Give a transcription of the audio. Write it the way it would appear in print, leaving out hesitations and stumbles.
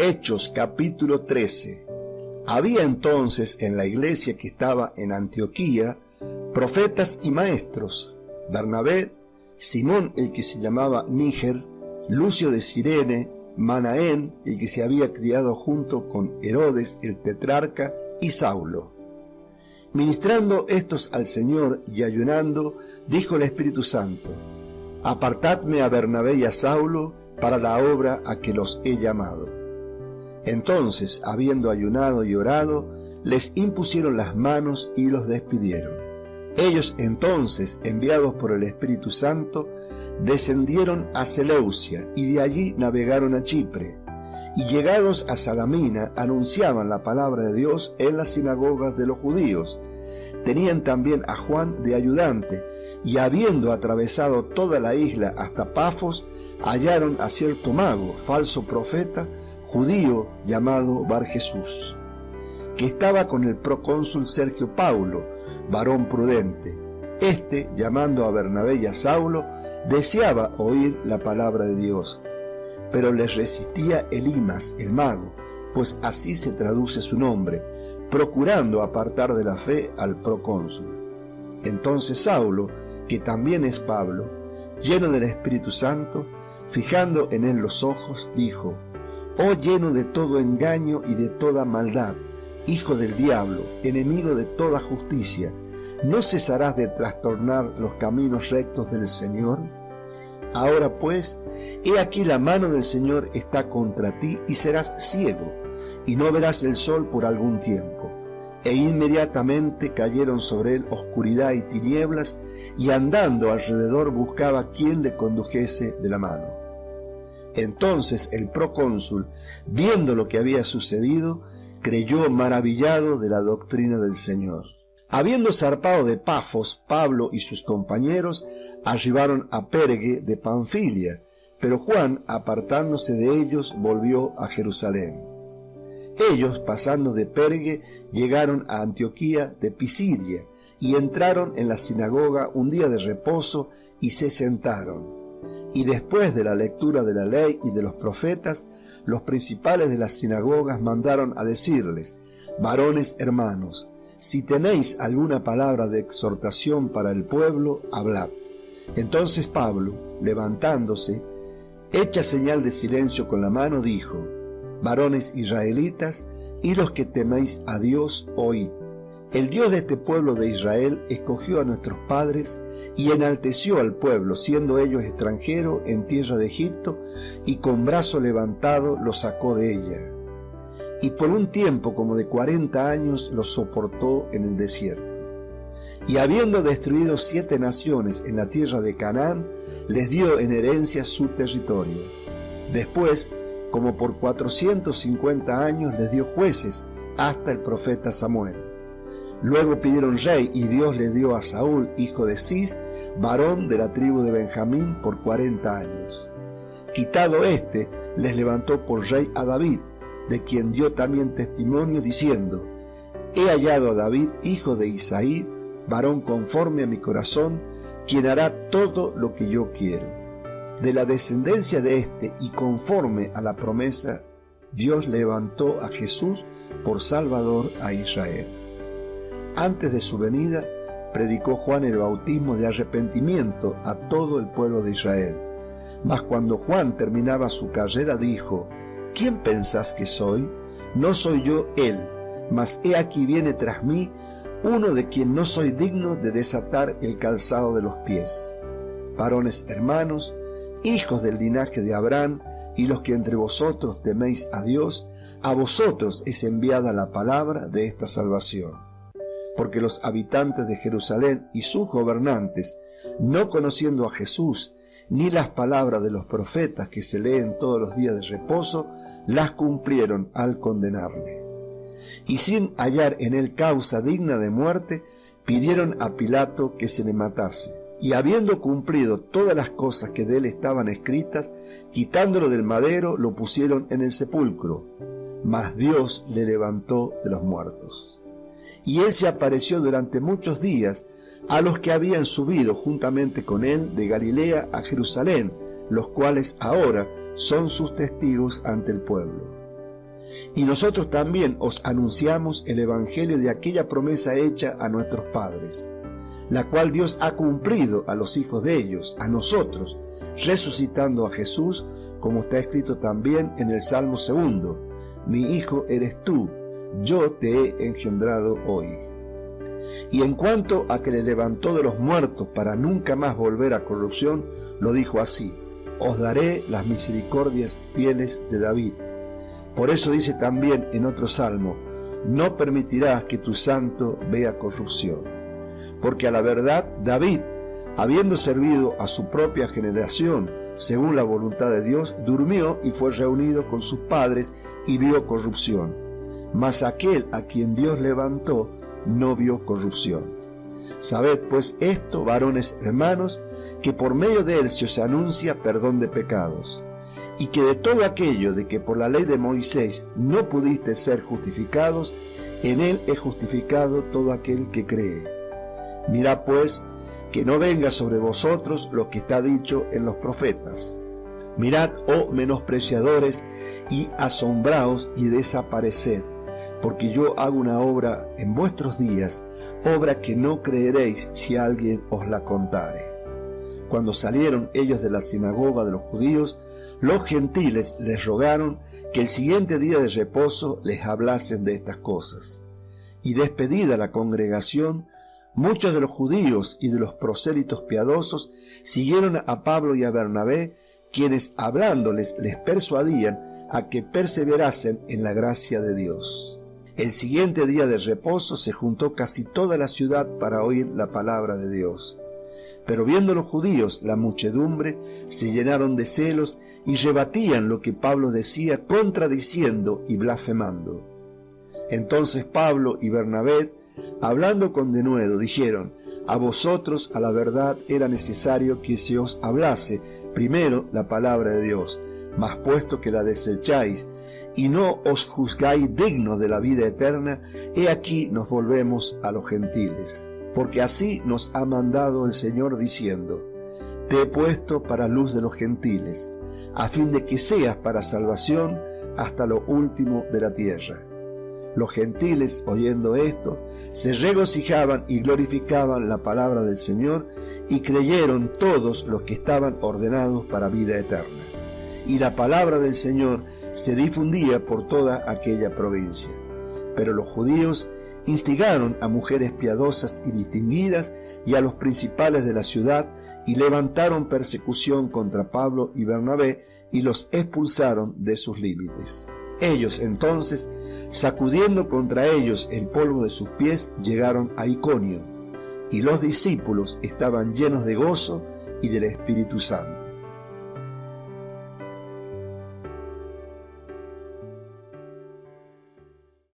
Hechos capítulo 13. Había entonces en la iglesia que estaba en Antioquía profetas y maestros: Bernabé, Simón el que se llamaba Níger, Lucio de Cirene, Manaén el que se había criado junto con Herodes el tetrarca, y Saulo. Ministrando estos al Señor y ayunando, dijo el Espíritu Santo: Apartadme a Bernabé y a Saulo para la obra a que los he llamado. Entonces, habiendo ayunado y orado, les impusieron las manos y los despidieron. Ellos entonces, enviados por el Espíritu Santo, descendieron a Seleucia y de allí navegaron a Chipre, y llegados a Salamina anunciaban la palabra de Dios en las sinagogas de los judíos. Tenían también a Juan de ayudante, y habiendo atravesado toda la isla hasta Pafos, hallaron a cierto mago, falso profeta, judío llamado Barjesús, que estaba con el procónsul Sergio Paulo, varón prudente. Este, llamando a Bernabé y a Saulo, deseaba oír la palabra de Dios, pero les resistía Elimas, el mago, pues así se traduce su nombre, procurando apartar de la fe al procónsul. Entonces Saulo, que también es Pablo, lleno del Espíritu Santo, fijando en él los ojos, dijo: Oh lleno de todo engaño y de toda maldad, hijo del diablo, enemigo de toda justicia, ¿no cesarás de trastornar los caminos rectos del Señor? Ahora pues, he aquí la mano del Señor está contra ti, y serás ciego, y no verás el sol por algún tiempo. E inmediatamente cayeron sobre él oscuridad y tinieblas, y andando alrededor buscaba quien le condujese de la mano. Entonces el procónsul, viendo lo que había sucedido, creyó maravillado de la doctrina del Señor. Habiendo zarpado de Pafos, Pablo y sus compañeros arribaron a Perge de Panfilia, pero Juan, apartándose de ellos, volvió a Jerusalén. Ellos, pasando de Perge, llegaron a Antioquía de Pisidia, y entraron en la sinagoga un día de reposo, y se sentaron. Y después de la lectura de la ley y de los profetas, los principales de las sinagogas mandaron a decirles: Varones hermanos, si tenéis alguna palabra de exhortación para el pueblo, hablad. Entonces Pablo, levantándose, hecha señal de silencio con la mano, dijo: Varones israelitas, y los que teméis a Dios, oíd. El Dios de este pueblo de Israel escogió a nuestros padres y enalteció al pueblo, siendo ellos extranjeros en tierra de Egipto, y con brazo levantado los sacó de ella. Y por un tiempo como de 40 años los soportó en el desierto. Y habiendo destruido 7 naciones en la tierra de Canaán, les dio en herencia su territorio. Después, como por 450 años, les dio jueces hasta el profeta Samuel. Luego pidieron rey, y Dios le dio a Saúl, hijo de Cis, varón de la tribu de Benjamín, por 40 años. Quitado éste, les levantó por rey a David, de quien dio también testimonio, diciendo: He hallado a David, hijo de Isaí, varón conforme a mi corazón, quien hará todo lo que yo quiero. De la descendencia de éste, y conforme a la promesa, Dios levantó a Jesús por Salvador a Israel. Antes de su venida, predicó Juan el bautismo de arrepentimiento a todo el pueblo de Israel. Mas cuando Juan terminaba su carrera, dijo: ¿Quién pensás que soy? No soy yo él, mas he aquí viene tras mí uno de quien no soy digno de desatar el calzado de los pies. Varones hermanos, hijos del linaje de Abraham, y los que entre vosotros teméis a Dios, a vosotros es enviada la palabra de esta salvación. Porque los habitantes de Jerusalén y sus gobernantes, no conociendo a Jesús, ni las palabras de los profetas que se leen todos los días de reposo, las cumplieron al condenarle. Y sin hallar en él causa digna de muerte, pidieron a Pilato que se le matase. Y habiendo cumplido todas las cosas que de él estaban escritas, quitándolo del madero, lo pusieron en el sepulcro. Mas Dios le levantó de los muertos. Y él se apareció durante muchos días a los que habían subido juntamente con él de Galilea a Jerusalén, los cuales ahora son sus testigos ante el pueblo. Y nosotros también os anunciamos el evangelio de aquella promesa hecha a nuestros padres, la cual Dios ha cumplido a los hijos de ellos, a nosotros, resucitando a Jesús, como está escrito también en el Salmo 2: mi hijo eres tú, yo te he engendrado hoy. Y en cuanto a que le levantó de los muertos para nunca más volver a corrupción, lo dijo así: os daré las misericordias fieles de David. Por eso dice también en otro salmo: no permitirás que tu santo vea corrupción. Porque a la verdad David, habiendo servido a su propia generación según la voluntad de Dios, durmió y fue reunido con sus padres y vio corrupción. Mas aquel a quien Dios levantó no vio corrupción. Sabed pues esto, varones hermanos, que por medio de él se os anuncia perdón de pecados, y que de todo aquello de que por la ley de Moisés no pudiste ser justificados, en él es justificado todo aquel que cree. Mirad pues que no venga sobre vosotros lo que está dicho en los profetas. Mirad, oh menospreciadores, y asombraos y desapareced, porque yo hago una obra en vuestros días, obra que no creeréis si alguien os la contare. Cuando salieron ellos de la sinagoga de los judíos, los gentiles les rogaron que el siguiente día de reposo les hablasen de estas cosas. Y despedida la congregación, muchos de los judíos y de los prosélitos piadosos siguieron a Pablo y a Bernabé, quienes hablándoles les persuadían a que perseverasen en la gracia de Dios. El siguiente día de reposo se juntó casi toda la ciudad para oír la palabra de Dios. Pero viendo los judíos la muchedumbre, se llenaron de celos y rebatían lo que Pablo decía, contradiciendo y blasfemando. Entonces Pablo y Bernabé, hablando con denuedo, dijeron: a vosotros a la verdad era necesario que se os hablase primero la palabra de Dios, mas puesto que la desecháis y no os juzgáis dignos de la vida eterna, he aquí nos volvemos a los gentiles. Porque así nos ha mandado el Señor diciendo: te he puesto para luz de los gentiles, a fin de que seas para salvación hasta lo último de la tierra. Los gentiles, oyendo esto, se regocijaban y glorificaban la palabra del Señor, y creyeron todos los que estaban ordenados para vida eterna. Y la palabra del Señor se difundía por toda aquella provincia. Pero los judíos instigaron a mujeres piadosas y distinguidas y a los principales de la ciudad, y levantaron persecución contra Pablo y Bernabé, y los expulsaron de sus límites. Ellos entonces, sacudiendo contra ellos el polvo de sus pies, llegaron a Iconio, y los discípulos estaban llenos de gozo y del Espíritu Santo.